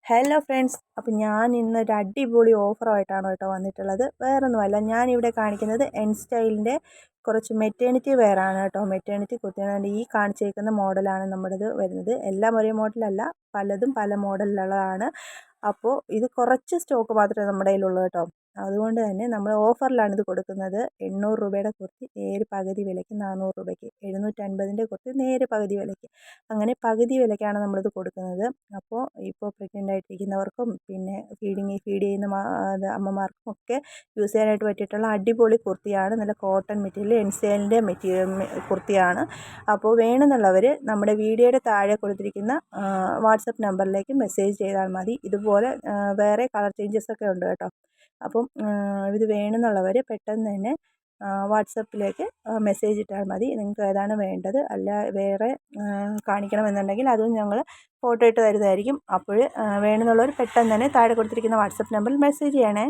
Hello friends, അപ്പോൾ ഞാൻ ഇന്നൊരു അടിപൊളി ഓഫറുമായിട്ടാണ് കേട്ടോ വന്നിട്ടുള്ളത്. വേറൊന്നുമല്ല, ഞാനിവിടെ കാണിക്കുന്നത് എൻ സ്റ്റൈലിൻ്റെ കുറച്ച് മെറ്റേണിറ്റി വെയറാണ് കേട്ടോ. മെറ്റേണിറ്റി കുർത്തിയാണ് ഈ കാണിച്ചേക്കുന്ന മോഡലാണ് നമ്മുടേത് വരുന്നത്. എല്ലാം ഒരേ മോഡലല്ല, പലതും പല മോഡലിലുള്ളതാണ്. അപ്പോൾ ഇത് കുറച്ച് സ്റ്റോക്ക് മാത്രമേ നമ്മുടെ കയ്യിലുള്ളൂ കേട്ടോ. അതുകൊണ്ട് തന്നെ നമ്മൾ ഓഫറിലാണ് ഇത് കൊടുക്കുന്നത്. 800 രൂപയുടെ കുർത്തി നേര് പകുതി വിലയ്ക്ക് 400 രൂപയ്ക്ക്, 750ൻ്റെ കുർത്തി നേര് പകുതി വിലയ്ക്ക്, അങ്ങനെ പകുതി വിലയ്ക്കാണ് നമ്മളിത് കൊടുക്കുന്നത്. അപ്പോൾ ഇപ്പോൾ പ്രഗ്നൻ്റ് ആയിട്ടിരിക്കുന്നവർക്കും പിന്നെ ഫീഡ് ചെയ്യുന്ന അമ്മമാർക്കും ഒക്കെ യൂസ് ചെയ്യാനായിട്ട് പറ്റിയിട്ടുള്ള അടിപൊളി കുർത്തിയാണ്. നല്ല കോട്ടൺ മെറ്റീരിയൽ എൻസൈലിൻ്റെ കുർത്തിയാണ്. അപ്പോൾ വേണമെന്നുള്ളവർ നമ്മുടെ വീഡിയോയുടെ താഴെ കൊടുത്തിരിക്കുന്ന വാട്സപ്പ് നമ്പറിലേക്ക് മെസ്സേജ് ചെയ്താൽ മതി. ഇതുപോലെ വേറെ കളർ ചേഞ്ചസ് ഒക്കെ ഉണ്ട് കേട്ടോ. അപ്പം ഇത് വേണമെന്നുള്ളവർ പെട്ടെന്ന് തന്നെ വാട്സപ്പിലേക്ക് മെസ്സേജ് ഇട്ടാൽ മതി. നിങ്ങൾക്ക് ഏതാണ് വേണ്ടത്, അല്ല വേറെ കാണിക്കണമെന്നുണ്ടെങ്കിൽ അതും ഞങ്ങൾ ഫോട്ടോ ഇട്ട് തരുന്നതായിരിക്കും. അപ്പോൾ വേണമെന്നുള്ളവർ പെട്ടെന്ന് തന്നെ താഴെ കൊടുത്തിരിക്കുന്ന വാട്സപ്പ് നമ്പറിൽ മെസ്സേജ് ചെയ്യണേ.